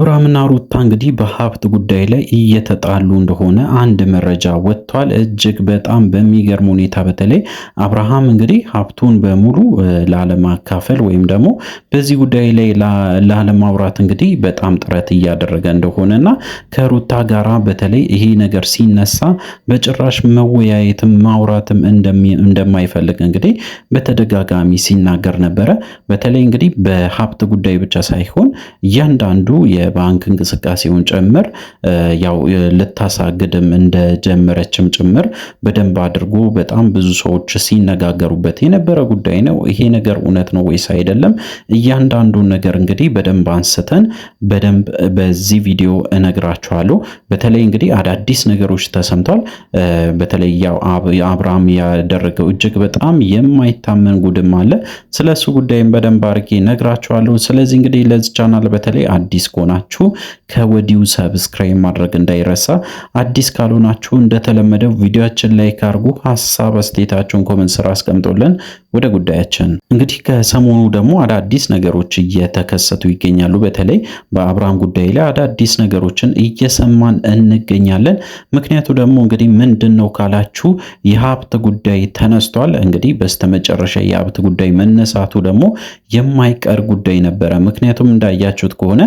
አብርሃምና ሩታ እንግዲህ በሀብት ጉዳይ ላይ እየተጣሉ እንደሆነ አንድ መረጃ ወጥቷል። እጅግ በጣም በሚገርም ሁኔታ በተለይ አብርሃም እንግዲህ ሀብቱን በሙሉ ላለማካፈል ወይም ደግሞ በዚህ ጉዳይ ላይ ላለማውራት እንግዲህ በጣም ጥረት እያደረገ እንደሆነና ከሩታ ጋራ በተለይ ይሄ ነገር ሲነሳ በጭራሽ መወያየትም ማውራትም እንደማይፈልግ እንግዲህ በተደጋጋሚ ሲናገር ነበረ። በተለይ እንግዲህ በሀብት ጉዳይ ብቻ ሳይሆን እያንዳንዱ የባንክ እንቅስቃሴውን ጭምር ያው ልታሳግድም እንደጀመረችም ጭምር በደንብ አድርጎ በጣም ብዙ ሰዎች ሲነጋገሩበት የነበረ ጉዳይ ነው። ይሄ ነገር እውነት ነው ወይስ አይደለም? እያንዳንዱን ነገር እንግዲህ በደንብ አንስተን በደንብ በዚህ ቪዲዮ እነግራችኋለሁ። በተለይ እንግዲህ አዳዲስ ነገሮች ተሰምቷል። በተለይ ያው አብርሃም ያደረገው እጅግ በጣም የማይታመን ጉድም አለ። ስለሱ ጉዳይም በደንብ አድርጌ እነግራችኋለሁ። ስለዚህ እንግዲህ ለዚህ ቻናል በተለይ አዲስ ከሆናችሁ ከወዲሁ ሰብስክራይብ ማድረግ እንዳይረሳ። አዲስ ካልሆናችሁ እንደተለመደው ቪዲዮአችን ላይክ አድርጉ፣ ሐሳብ አስተያየታችሁን ኮሜንት ስራ አስቀምጡልን። ወደ ጉዳያችን እንግዲህ ከሰሞኑ ደግሞ አዳዲስ ነገሮች እየተከሰቱ ይገኛሉ። በተለይ በአብርሃም ጉዳይ ላይ አዳዲስ ነገሮችን እየሰማን እንገኛለን። ምክንያቱ ደግሞ እንግዲህ ምንድነው ካላችሁ የሀብት ጉዳይ ተነስቷል። እንግዲህ በስተመጨረሻ የሀብት ጉዳይ መነሳቱ ደግሞ የማይቀር ጉዳይ ነበረ። ምክንያቱም እንዳያችሁት ከሆነ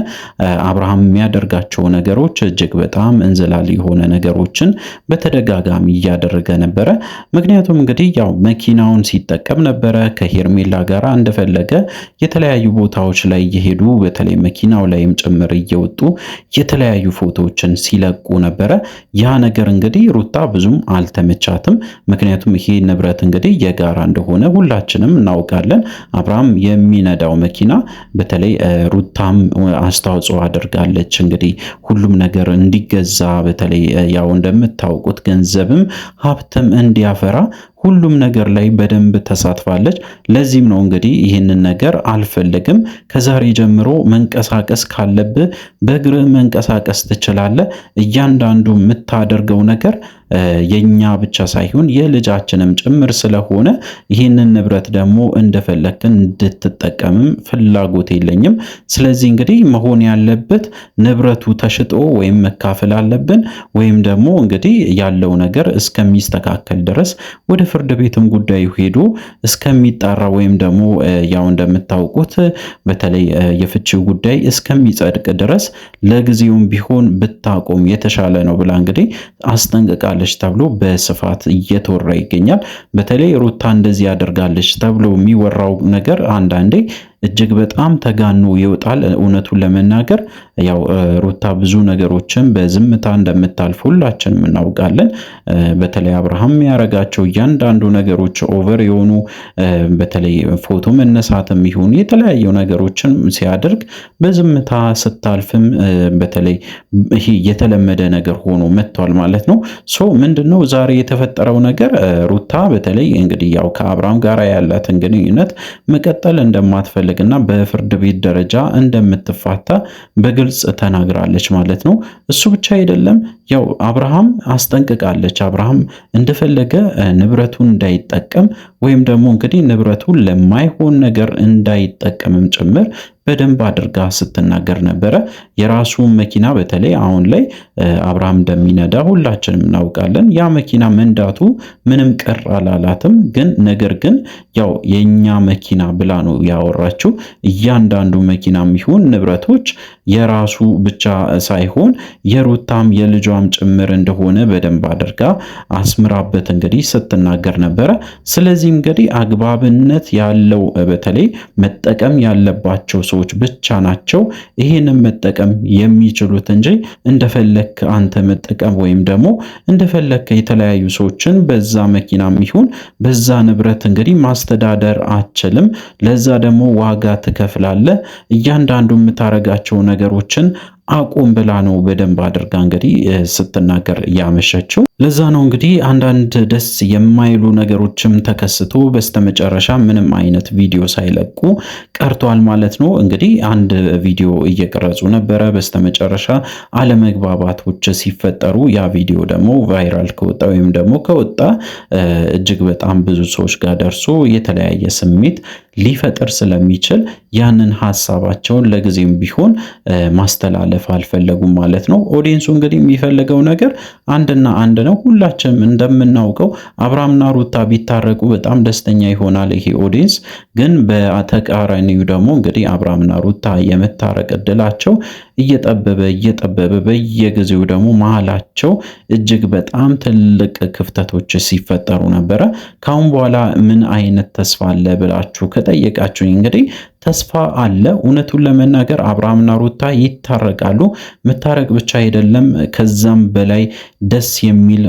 አብርሃም የሚያደርጋቸው ነገሮች እጅግ በጣም እንዝላል የሆነ ነገሮችን በተደጋጋሚ እያደረገ ነበረ። ምክንያቱም እንግዲህ ያው መኪናውን ሲጠቀም ነበረ ከሄርሜላ ጋር እንደፈለገ የተለያዩ ቦታዎች ላይ እየሄዱ በተለይ መኪናው ላይም ጭምር እየወጡ የተለያዩ ፎቶዎችን ሲለቁ ነበረ። ያ ነገር እንግዲህ ሩታ ብዙም አልተመቻትም። ምክንያቱም ይሄ ንብረት እንግዲህ የጋራ እንደሆነ ሁላችንም እናውቃለን። አብርሃም የሚነዳው መኪና በተለይ ሩታም አስተዋጽኦ አድርጋለች። እንግዲህ ሁሉም ነገር እንዲገዛ በተለይ ያው እንደምታውቁት ገንዘብም ሀብትም እንዲያፈራ ሁሉም ነገር ላይ በደንብ ተሳትፋለች። ለዚህም ነው እንግዲህ ይህንን ነገር አልፈልግም፣ ከዛሬ ጀምሮ መንቀሳቀስ ካለብህ በእግርህ መንቀሳቀስ ትችላለህ፣ እያንዳንዱ የምታደርገው ነገር የኛ ብቻ ሳይሆን የልጃችንም ጭምር ስለሆነ ይህንን ንብረት ደግሞ እንደፈለክ እንድትጠቀምም ፍላጎት የለኝም። ስለዚህ እንግዲህ መሆን ያለበት ንብረቱ ተሽጦ ወይም መካፈል አለብን ወይም ደግሞ እንግዲህ ያለው ነገር እስከሚስተካከል ድረስ ወደ ፍርድ ቤትም ጉዳዩ ሄዶ እስከሚጣራ ወይም ደግሞ ያው እንደምታውቁት በተለይ የፍቺው ጉዳይ እስከሚጸድቅ ድረስ ለጊዜውም ቢሆን ብታቆም የተሻለ ነው ብላ እንግዲህ አስጠንቅቃለች ተብሎ በስፋት እየተወራ ይገኛል። በተለይ ሩታ እንደዚህ ያደርጋለች ተብሎ የሚወራው ነገር አንዳንዴ እጅግ በጣም ተጋኖ ይወጣል። እውነቱን ለመናገር ያው ሩታ ብዙ ነገሮችን በዝምታ እንደምታልፍ ሁላችንም እናውቃለን። በተለይ አብርሃም ያረጋቸው እያንዳንዱ ነገሮች ኦቨር የሆኑ በተለይ ፎቶ መነሳትም ይሁን የተለያዩ ነገሮችን ሲያደርግ በዝምታ ስታልፍም በተለይ ይሄ የተለመደ ነገር ሆኖ መጥቷል ማለት ነው። ሶ ምንድነው ዛሬ የተፈጠረው ነገር? ሩታ በተለይ እንግዲህ ያው ከአብርሃም ጋር ያላትን ግንኙነት መቀጠል እንደማትፈልግ እና በፍርድ ቤት ደረጃ እንደምትፋታ በግልጽ ተናግራለች ማለት ነው። እሱ ብቻ አይደለም፣ ያው አብርሃም አስጠንቅቃለች። አብርሃም እንደፈለገ ንብረቱን እንዳይጠቀም ወይም ደግሞ እንግዲህ ንብረቱን ለማይሆን ነገር እንዳይጠቀምም ጭምር በደንብ አድርጋ ስትናገር ነበረ። የራሱ መኪና በተለይ አሁን ላይ አብርሃም እንደሚነዳ ሁላችንም እናውቃለን። ያ መኪና መንዳቱ ምንም ቅር አላላትም። ግን ነገር ግን ያው የኛ መኪና ብላ ነው ያወራችው። እያንዳንዱ መኪናም ይሁን ንብረቶች የራሱ ብቻ ሳይሆን የሩታም የልጇም ጭምር እንደሆነ በደንብ አድርጋ አስምራበት እንግዲህ ስትናገር ነበረ። ስለዚህ እንግዲህ አግባብነት ያለው በተለይ መጠቀም ያለባቸው ሰዎች ብቻ ናቸው ይሄንን መጠቀም የሚችሉት እንጂ እንደፈለክ አንተ መጠቀም ወይም ደግሞ እንደፈለክ የተለያዩ ሰዎችን በዛ መኪናም ይሁን በዛ ንብረት እንግዲህ ማስተዳደር አትችልም። ለዛ ደግሞ ዋጋ ትከፍላለህ። እያንዳንዱ የምታረጋቸው ነገሮችን አቁም ብላ ነው በደንብ አድርጋ እንግዲህ ስትናገር ያመሸችው። ለዛ ነው እንግዲህ አንዳንድ ደስ የማይሉ ነገሮችም ተከስቶ በስተመጨረሻ ምንም አይነት ቪዲዮ ሳይለቁ ቀርቷል ማለት ነው። እንግዲህ አንድ ቪዲዮ እየቀረጹ ነበረ። በስተመጨረሻ አለመግባባቶች ሲፈጠሩ ያ ቪዲዮ ደግሞ ቫይራል ከወጣ ወይም ደግሞ ከወጣ እጅግ በጣም ብዙ ሰዎች ጋር ደርሶ የተለያየ ስሜት ሊፈጥር ስለሚችል ያንን ሀሳባቸውን ለጊዜም ቢሆን ማስተላለፍ አልፈለጉም ማለት ነው። ኦዲየንሱ እንግዲህ የሚፈልገው ነገር አንድና አንድ ነው። ሁላችንም እንደምናውቀው አብርሃምና ሩታ ቢታረቁ በጣም ደስተኛ ይሆናል ይሄ ኦዲየንስ። ግን በተቃራኒው ደግሞ እንግዲህ አብርሃምና ሩታ የመታረቅ እድላቸው እየጠበበ በየጊዜው ደግሞ መሀላቸው እጅግ በጣም ትልቅ ክፍተቶች ሲፈጠሩ ነበረ። ካሁን በኋላ ምን አይነት ተስፋ አለ ብላችሁ ከጠየቃችሁኝ እንግዲህ ተስፋ አለ። እውነቱን ለመናገር አብርሃምና ሩታ ይታረቃሉ። መታረቅ ብቻ አይደለም፣ ከዛም በላይ ደስ የሚል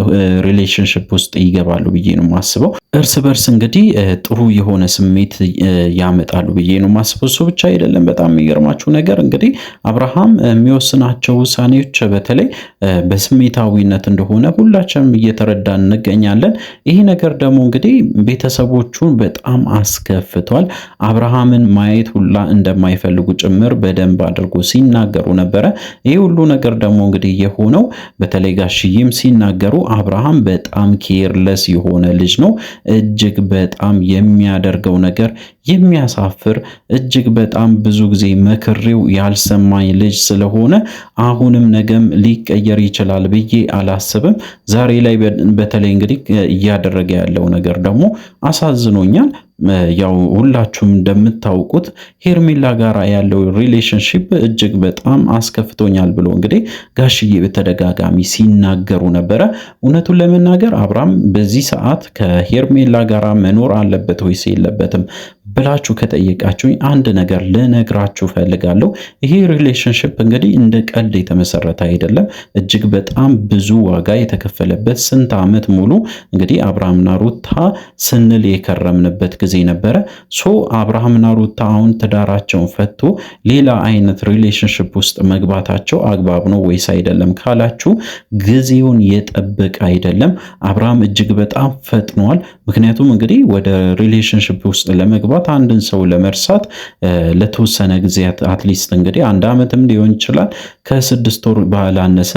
ሪሌሽንሽፕ ውስጥ ይገባሉ ብዬ ነው የማስበው። እርስ በርስ እንግዲህ ጥሩ የሆነ ስሜት ያመጣሉ ብዬ ነው የማስበው። እሱ ብቻ አይደለም፣ በጣም የሚገርማችሁ ነገር እንግዲህ አብርሃም የሚወስናቸው ውሳኔዎች በተለይ በስሜታዊነት እንደሆነ ሁላችንም እየተረዳን እንገኛለን። ይህ ነገር ደግሞ እንግዲህ ቤተሰቦቹን በጣም አስከፍቷል። አብርሃምን ማየት ሁላ እንደማይፈልጉ ጭምር በደንብ አድርጎ ሲናገሩ ነበረ። ይህ ሁሉ ነገር ደግሞ እንግዲህ የሆነው በተለይ ጋሽዬም ሲናገሩ አብርሃም በጣም ኬርለስ የሆነ ልጅ ነው። እጅግ በጣም የሚያደርገው ነገር የሚያሳፍር፣ እጅግ በጣም ብዙ ጊዜ መክሬው ያልሰማኝ ልጅ ስለሆነ አሁንም ነገም ሊቀየር ይችላል ብዬ አላስብም። ዛሬ ላይ በተለይ እንግዲህ እያደረገ ያለው ነገር ደግሞ አሳዝኖኛል። ያው ሁላችሁም እንደምታውቁት ሄርሜላ ጋር ያለው ሪሌሽንሺፕ እጅግ በጣም አስከፍቶኛል ብሎ እንግዲህ ጋሽዬ በተደጋጋሚ ሲናገሩ ነበረ። እውነቱን ለመናገር አብርሃም በዚህ ሰዓት ከሄርሜላ ጋር መኖር አለበት ወይስ የለበትም ብላችሁ ከጠየቃችሁኝ አንድ ነገር ልነግራችሁ ፈልጋለሁ። ይሄ ሪሌሽንሺፕ እንግዲህ እንደ ቀልድ የተመሰረተ አይደለም። እጅግ በጣም ብዙ ዋጋ የተከፈለበት ስንት ዓመት ሙሉ እንግዲህ አብርሃምና ሩታ ስንል የከረምንበት ጊዜ ነበረ። ሶ አብርሃምና ሩታ አሁን ትዳራቸውን ፈቶ ሌላ አይነት ሪሌሽንሺፕ ውስጥ መግባታቸው አግባብ ነው ወይስ አይደለም ካላችሁ ጊዜውን የጠበቀ አይደለም። አብርሃም እጅግ በጣም ፈጥኗል። ምክንያቱም እንግዲህ ወደ ሪሌሽንሺፕ ውስጥ ለመግባት አንድን ሰው ለመርሳት ለተወሰነ ጊዜያት አትሊስት እንግዲህ አንድ ዓመትም ሊሆን ይችላል ከ6 ወር ባላነሰ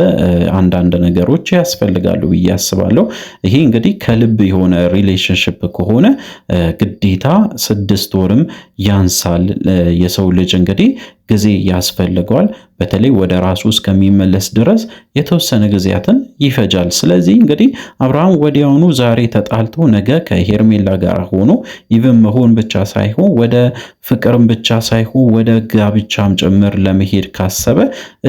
አንዳንድ ነገሮች ያስፈልጋሉ ብዬ አስባለሁ። ይሄ እንግዲህ ከልብ የሆነ ሪሌሽንሺፕ ከሆነ ግዴታ 6 ወርም ያንሳል። የሰው ልጅ እንግዲህ ጊዜ ያስፈልገዋል። በተለይ ወደ ራሱ እስከሚመለስ ድረስ የተወሰነ ጊዜያትን ይፈጃል። ስለዚህ እንግዲህ አብርሃም ወዲያውኑ ዛሬ ተጣልቶ ነገ ከሄርሜላ ጋር ሆኖ ኢቭን መሆን ብቻ ሳይሆን ወደ ፍቅርም ብቻ ሳይሆን ወደ ጋብቻም ጭምር ለመሄድ ካሰበ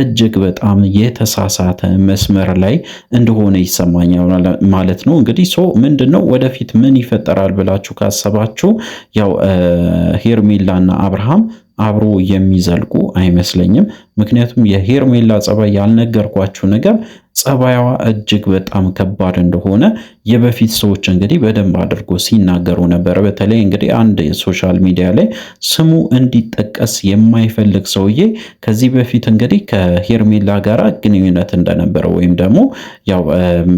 እጅግ በጣም የተሳሳተ መስመር ላይ እንደሆነ ይሰማኛል ማለት ነው። እንግዲህ ምንድነው ወደፊት ምን ይፈጠራል ብላችሁ ካሰባችሁ ያው ሄርሜላና አብርሃም አብሮ የሚዘልቁ አይመስለኝም። ምክንያቱም የሄርሜላ ጸባይ ያልነገርኳችሁ ነገር ጸባይዋ እጅግ በጣም ከባድ እንደሆነ የበፊት ሰዎች እንግዲህ በደንብ አድርጎ ሲናገሩ ነበር። በተለይ እንግዲህ አንድ ሶሻል ሚዲያ ላይ ስሙ እንዲጠቀስ የማይፈልግ ሰውዬ ከዚህ በፊት እንግዲህ ከሄርሜላ ጋር ግንኙነት እንደነበረ ወይም ደግሞ ያው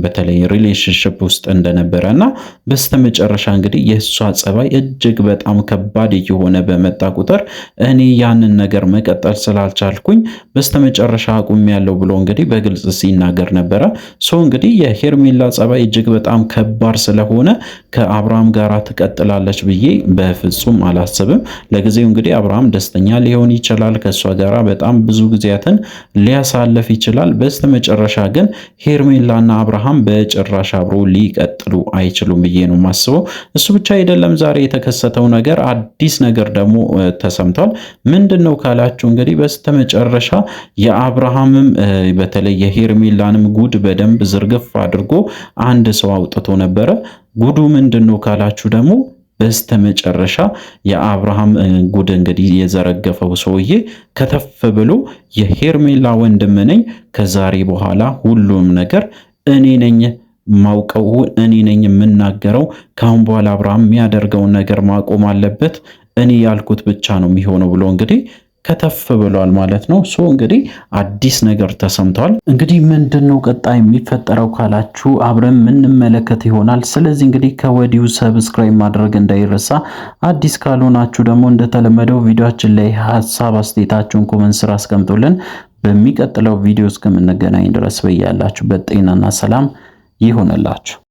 በተለይ ሪሌሽንሽፕ ውስጥ እንደነበረ እና በስተመጨረሻ እንግዲህ የእሷ ጸባይ እጅግ በጣም ከባድ እየሆነ በመጣ ቁጥር እኔ ያንን ነገር መቀጠል ስላልቻልኩኝ በስተመጨረሻ አቁሜያለሁ ብሎ እንግዲህ በግልጽ ሲናገር ነበረ። እንግዲህ የሄርሜላ ጸባይ እጅግ በጣም ከባድ ስለሆነ ከአብርሃም ጋር ትቀጥላለች ብዬ በፍጹም አላስብም። ለጊዜው እንግዲህ አብርሃም ደስተኛ ሊሆን ይችላል፣ ከእሷ ጋር በጣም ብዙ ጊዜያትን ሊያሳልፍ ይችላል። በስተመጨረሻ ግን ሄርሜላና አብርሃም በጭራሽ አብሮ ሊቀጥሉ አይችሉም ብዬ ነው የማስበው። እሱ ብቻ አይደለም፣ ዛሬ የተከሰተው ነገር አዲስ ነገር ደግሞ ተሰምቷል። ምንድን ነው ካላችሁ እንግዲህ በስተመጨረሻ የአብርሃምም በተለይ የሄርሜላንም ጉድ በደንብ ዝርግፍ አድርጎ አንድ ሰው አውጥቶ ነበረ። ጉዱ ምንድን ነው ካላችሁ ደግሞ በስተመጨረሻ የአብርሃም ጉድ እንግዲህ የዘረገፈው ሰውዬ ከተፍ ብሎ የሄርሜላ ወንድም ነኝ፣ ከዛሬ በኋላ ሁሉም ነገር እኔ ነኝ ማውቀው፣ እኔ ነኝ የምናገረው፣ ካሁን በኋላ አብርሃም የሚያደርገውን ነገር ማቆም አለበት፣ እኔ ያልኩት ብቻ ነው የሚሆነው ብሎ እንግዲህ ከተፍ ብሏል ማለት ነው። ሶ እንግዲህ አዲስ ነገር ተሰምቷል። እንግዲህ ምንድነው ቀጣይ የሚፈጠረው ካላችሁ አብረን የምንመለከት ይሆናል። ስለዚህ እንግዲህ ከወዲሁ ሰብስክራይብ ማድረግ እንዳይረሳ። አዲስ ካልሆናችሁ ደግሞ እንደተለመደው ቪዲዮአችን ላይ ሀሳብ አስተያየታችሁን ኮመንት ስራ አስቀምጡልን። በሚቀጥለው ቪዲዮ እስከምንገናኝ ድረስ በያላችሁበት ጤናና ሰላም ይሁንላችሁ።